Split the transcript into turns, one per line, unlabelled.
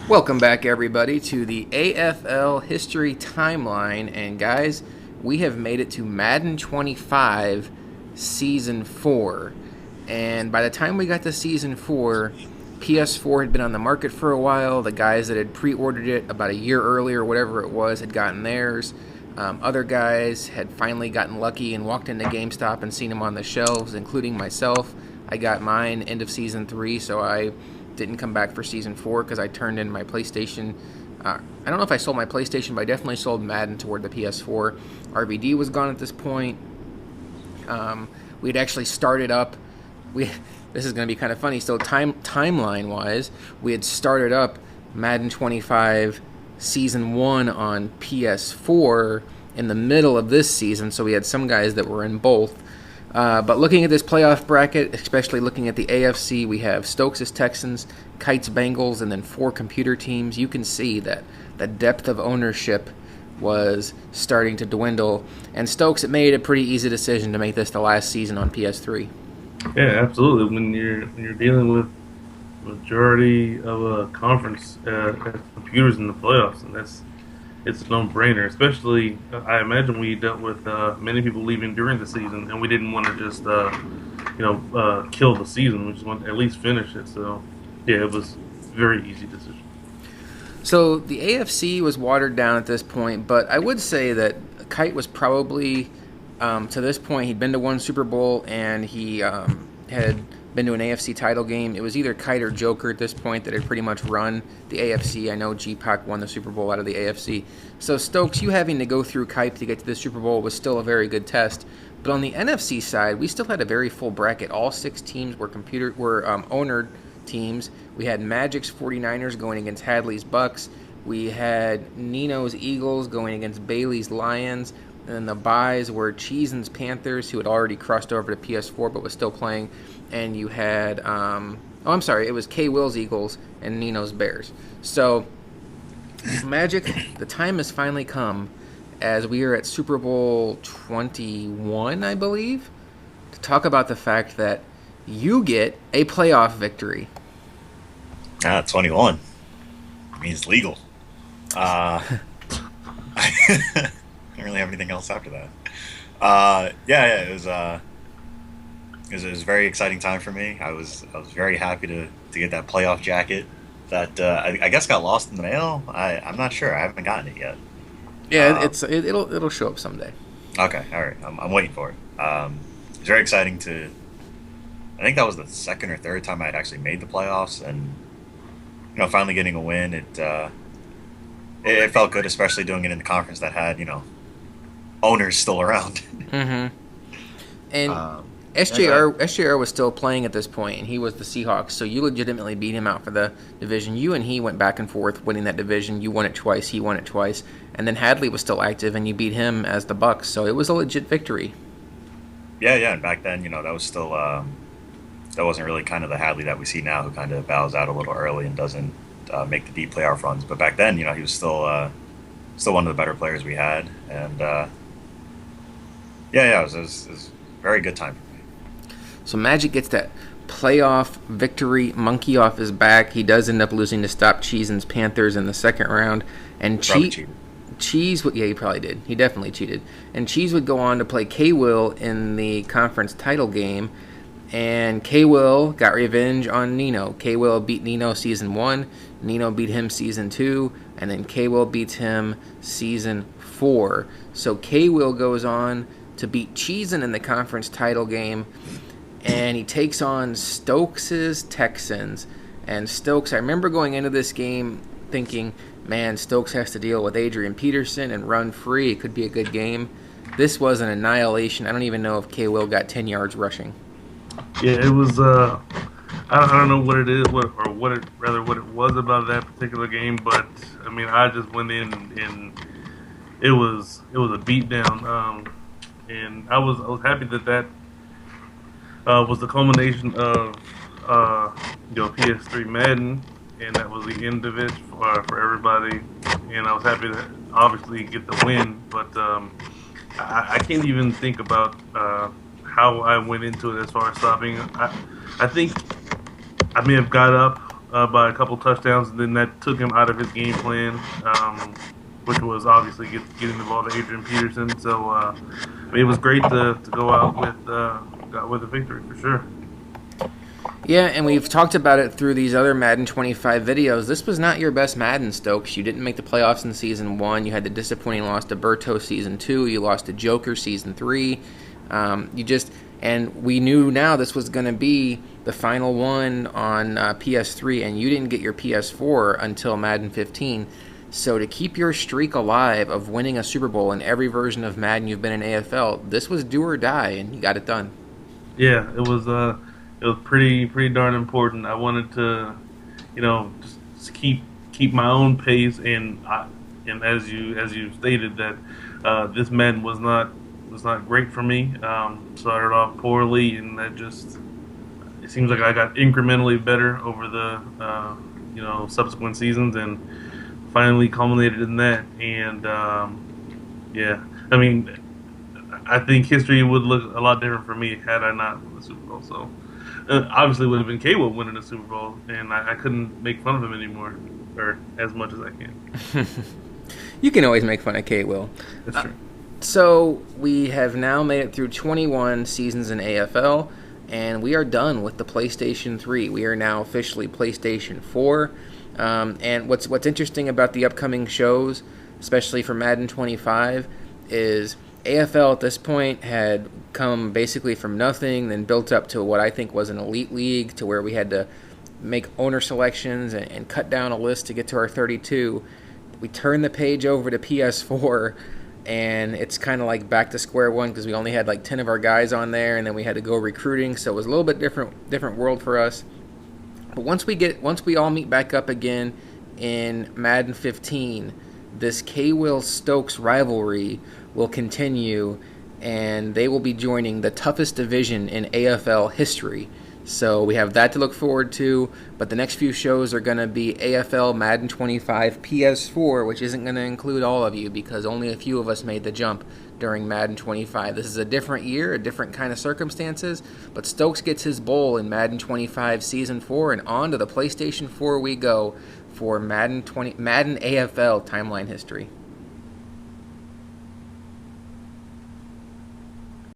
Welcome back, everybody, to the AFL History Timeline. And, guys, we have made it to Madden 25 Season 4. And by the time we got to Season 4, PS4 had been on the market for a while. The guys that had pre ordered it about a year earlier, whatever it was, had gotten theirs. Other guys had finally gotten lucky and walked into GameStop and seen them on the shelves, including myself. I got mine end of Season 3, so I didn't come back for Season 4 because I turned in my PlayStation. I don't know if I sold my PlayStation, but I definitely sold Madden toward the PS4. RVD was gone at this point. We had actually started up. This is going to be kind of funny. So timeline-wise, we had started up Madden 25 Season 1 on PS4 in the middle of this season, so we had some guys that were in both. But looking at this playoff bracket, especially looking at the AFC, we have Stokes' Texans, Kite's Bengals, and then 4 computer teams. You can see that the depth of ownership was starting to dwindle. And Stokes, it made a pretty easy decision to make this the last season on PS3.
Yeah, absolutely. When you're dealing with majority of a conference computers in the playoffs, and it's a no-brainer. Especially, I imagine we dealt with many people leaving during the season, and we didn't want to just kill the season. We just want to at least finish it. So, yeah, it was a very easy decision.
So the AFC was watered down at this point, but I would say that Kite was probably, to this point, he'd been to one Super Bowl and he had been to an AFC title game. It was either Kite or Joker at this point that had pretty much run the AFC. I know G-Pac won the Super Bowl out of the AFC. So Stokes, you having to go through Kite to get to the Super Bowl was still a very good test. But on the NFC side, we still had a very full bracket. All 6 teams were ownered teams. We had Magic's 49ers going against Hadley's Bucks. We had Nino's Eagles going against Bailey's Lions. And then the buys were Cheesen's Panthers, who had already crossed over to PS4 but was still playing. And you had, it was K. Will's Eagles and Nino's Bears. So, Magic, the time has finally come as we are at Super Bowl 21, I believe, to talk about the fact that you get a playoff victory.
21 means legal. I don't really have anything else after that. It was a very exciting time for me. I was very happy to get that playoff jacket that I guess got lost in the mail. I'm not sure. I haven't gotten it yet.
Yeah, it'll show up someday.
Okay, all right. I'm waiting for it. It's very exciting to. I think that was the second or third time I had actually made the playoffs, and finally getting a win. It felt good, especially doing it in the conference that had owners still around.
Mm-hmm. And SJR was still playing at this point, and he was the Seahawks. So you legitimately beat him out for the division. You and he went back and forth winning that division. You won it twice. He won it twice. And then Hadley was still active, and you beat him as the Bucks. So it was a legit victory.
Yeah. And back then, that was still that wasn't really kind of the Hadley that we see now, who kind of bows out a little early and doesn't make the deep playoff runs. But back then, he was still one of the better players we had, and it was a very good time for me.
So Magic gets that playoff victory, monkey off his back. He does end up losing to Stop Cheesen's Panthers in the second round, and Cheese, he probably did. He definitely cheated. And Cheese would go on to play K. Will in the conference title game. And K. Will got revenge on Nino. K. Will beat Nino Season 1. Nino beat him Season 2. And then K. Will beats him Season 4. So K. Will goes on to beat Cheesin in the conference title game. And he takes on Stokes' Texans. And Stokes, I remember going into this game thinking, man, Stokes has to deal with Adrian Peterson and run free. It could be a good game. This was an annihilation. I don't even know if K. Will got 10 yards rushing.
Yeah, it was. I don't know what it is, what it was about that particular game, but I mean, I just went in and it was a beatdown, and I was happy that was the culmination of PS3 Madden, and that was the end of it for everybody, and I was happy to obviously get the win, but I can't even think about how I went into it as far as stopping. I think I may have got up by a couple touchdowns, and then that took him out of his game plan, which was obviously getting the ball to Adrian Peterson. So it was great to go out with a victory for sure.
Yeah, and we've talked about it through these other Madden 25 videos. This was not your best Madden, Stokes. You didn't make the playoffs in Season 1. You had the disappointing loss to Berto Season 2. You lost to Joker Season 3. And we knew now this was going to be the final one on PS3, and you didn't get your PS4 until Madden 15. So to keep your streak alive of winning a Super Bowl in every version of Madden you've been in AFL, this was do or die, and you got it done.
Yeah, it was pretty darn important. I wanted to, just keep my own pace, and as you stated that this Madden was not great for me. Started off poorly, and it seems like I got incrementally better over the subsequent seasons, and finally culminated in that. And I mean, I think history would look a lot different for me had I not won the Super Bowl. So obviously, it would have been K-Will winning the Super Bowl, and I couldn't make fun of him anymore, or as much as I can.
You can always make fun of K-Will.
That's true.
So we have now made it through 21 seasons in AFL, and we are done with the PlayStation 3. We are now officially PlayStation 4. And what's interesting about the upcoming shows, especially for Madden 25, is AFL at this point had come basically from nothing, then built up to what I think was an elite league, to where we had to make owner selections and cut down a list to get to our 32. We turned the page over to PS4, and it's kind of like back to square one because we only had like 10 of our guys on there, and then we had to go recruiting, so it was a little bit different world for us. But once we all meet back up again in Madden 15, this K-Will Stokes rivalry will continue, and they will be joining the toughest division in AFL history. So we have that to look forward to, but the next few shows are going to be AFL Madden 25 PS4, which isn't going to include all of you because only a few of us made the jump during Madden 25. This is a different year, a different kind of circumstances, but Stokes gets his bowl in Madden 25 Season 4, and on to the PlayStation 4 we go for Madden AFL Timeline History.